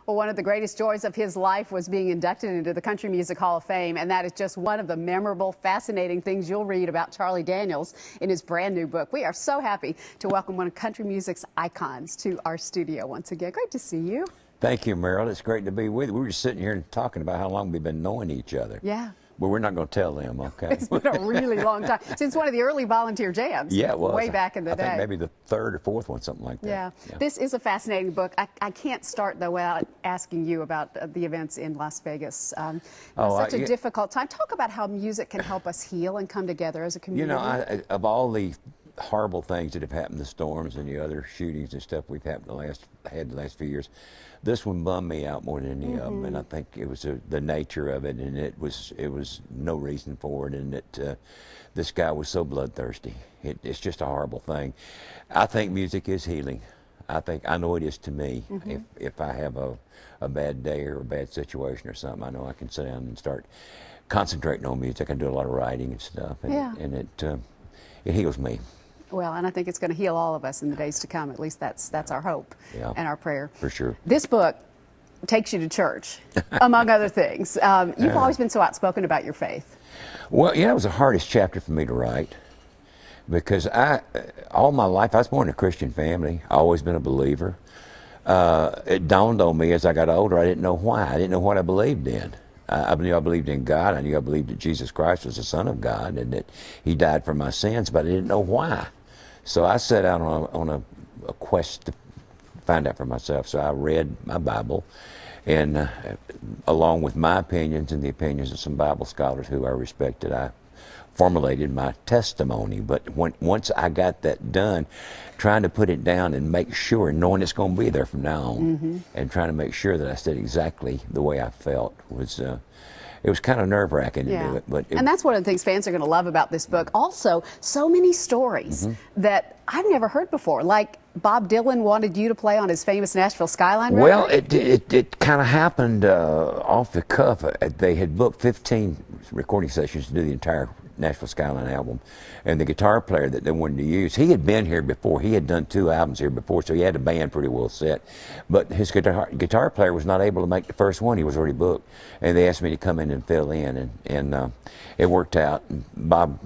Well, one of the greatest joys of his life was being inducted into the Country Music Hall of Fame, and that is just one of the memorable, fascinating things you'll read about Charlie Daniels in his brand new book. We are so happy to welcome one of country music's icons to our studio once again. Great to see you. Thank you, Meryl. It's great to be with you. We were just sitting here and talking about how long we've been knowing each other. Yeah. But we're not going to tell them, okay? It's been a really long time. Since one of the early volunteer jams. Yeah, it was. Way back in the day. I think maybe the third or fourth one, something like that. Yeah. This is a fascinating book. I can't start, though, without asking you about the events in Las Vegas. Such a difficult time. Talk about how music can help us heal and come together as a community. You know, of all the horrible things that have happened, the storms and the other shootings and stuff we've had the last few years, this one bummed me out more than any of them, and I think it was the nature of it, and it was no reason for it, and that this guy was so bloodthirsty. It's just a horrible thing. I think music is healing. I know it is to me. If I have a bad day or a bad situation or something, I know I can sit down and start concentrating on music. I can do a lot of writing and stuff, and it heals me. Well, and I think it's going to heal all of us in the days to come. At least that's our hope and our prayer. For sure. This book takes you to church, among other things. You've always been so outspoken about your faith. Well, you know, it was the hardest chapter for me to write because all my life, I was born in a Christian family. I've always been a believer. It dawned on me as I got older, I didn't know why. I didn't know what I believed in. I knew I believed in God. I knew I believed that Jesus Christ was the Son of God and that He died for my sins, but I didn't know why. So I set out on a quest to find out for myself. So I read my Bible, and along with my opinions and the opinions of some Bible scholars who I respected, I formulated my testimony. But once I got that done, trying to put it down and make sure, knowing it's going to be there from now on, and trying to make sure that I said exactly the way I felt was, it was kind of nerve-wracking to do it. And that's one of the things fans are going to love about this book. Also, so many stories that I've never heard before, like Bob Dylan wanted you to play on his famous Nashville Skyline record? Well, it kind of happened off the cuff. They had booked 15 recording sessions to do the entire Nashville Skyline album, and the guitar player that they wanted to use, he had been here before. He had done 2 albums here before, so he had a band pretty well set. But his guitar player was not able to make the first one. He was already booked, and they asked me to come in and fill in, and it worked out. Bob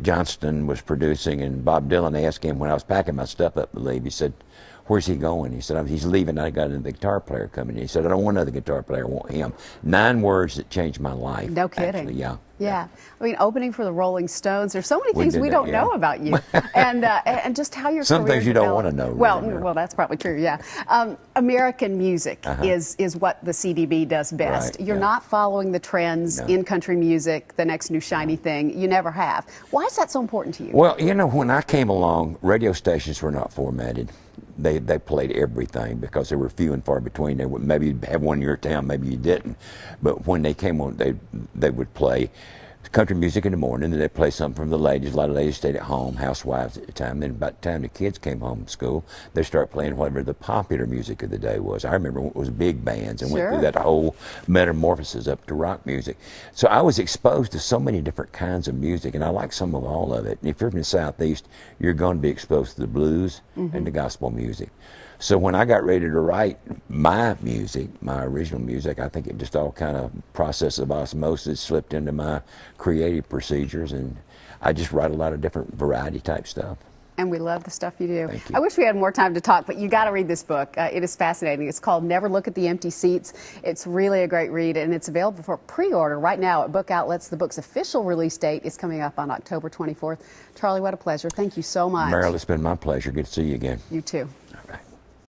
Johnston was producing, and Bob Dylan asked him when I was packing my stuff up to leave, he said, "Where's he going?" He said, "He's leaving. I got another guitar player coming." He said, "I don't want another guitar player. I want him." 9 words that changed my life. No kidding. Actually, yeah. I mean, opening for the Rolling Stones. There's so many things we don't know about you, and just how your some career things you developed. don't want to know. Well, really, well, that's probably true. Yeah. American music is what the CDB does best. Right, You're not following the trends in country music, the next new shiny thing. You never have. Why is that so important to you? Well, you know, when I came along, radio stations were not formatted. They played everything because they were few and far between. They would maybe have one in your town, maybe you didn't. But when they came on, they would play country music in the morning, and they'd play something from the ladies. A lot of ladies stayed at home, housewives at the time. Then by the time the kids came home from school, they start playing whatever the popular music of the day was. I remember it was big bands and went through that whole metamorphosis up to rock music. So I was exposed to so many different kinds of music, and I like some of all of it. And if you're from the Southeast, you're going to be exposed to the blues and the gospel music. So when I got ready to write my music, my original music, I think it just all kind of process of osmosis slipped into my creative procedures, and I just write a lot of different variety type stuff. And we love the stuff you do. Thank you. I wish we had more time to talk, but you got to read this book. It is fascinating. It's called Never Look at the Empty Seats. It's really a great read, and it's available for pre-order right now at book outlets. The book's official release date is coming up on October 24th. Charlie, what a pleasure. Thank you so much. Meryl, it's been my pleasure. Good to see you again. You too.